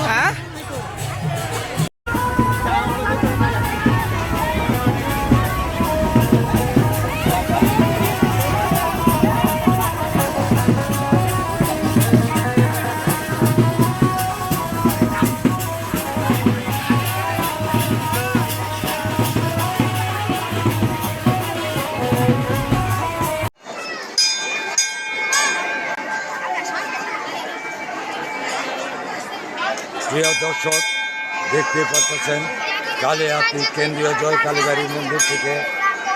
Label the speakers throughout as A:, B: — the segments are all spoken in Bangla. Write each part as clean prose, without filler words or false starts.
A: হ্যাঁ
B: প্রিয় দর্শক, দেখতে পাচ্ছেন কালিয়াতি কেন্দ্রীয় জয় কালীবাড়ি মন্দির থেকে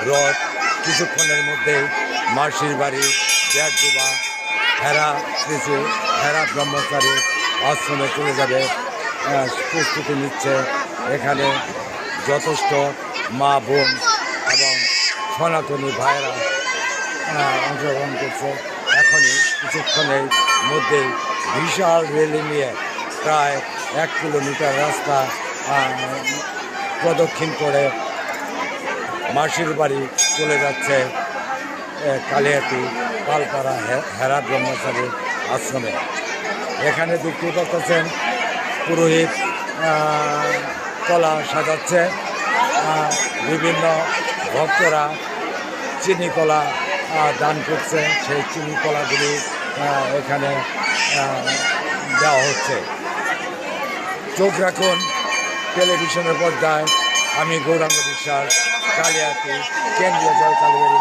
B: রথ কিছুক্ষণের মধ্যেই মাসির বাড়ি ব্যাগডুবা হেরা ব্রহ্মচারী আশ্রমে চলে যাবে। প্রস্তুতি নিচ্ছে এখানে যথেষ্ট মা বোন এবং সনাতনী ভাইয়েরা অংশগ্রহণ করছে। এখনই কিছুক্ষণের মধ্যেই বিশাল র্যালি নিয়ে প্রায় 1 কিলোমিটার রাস্তা প্রদক্ষিণ করে মাসির বাড়ি চলে যাচ্ছে কালিয়াতি পালপাড়া হেরা ব্রহ্মচারী আশ্রমে। এখানে দেখতে পাচ্ছেন পুরোহিত কলা সাজাচ্ছে, বিভিন্ন ভক্তরা চিনি কলা দান করছে, সেই চিনি কলাগুলি এখানে দেওয়া হচ্ছে। চোখ রাখুন টেলিভিশনের পর্দায়। আমি গৌরাঙ্গ বিশ্বাস, কালিয়াতি কেন্দ্রীয় জয় কালীবাড়ি।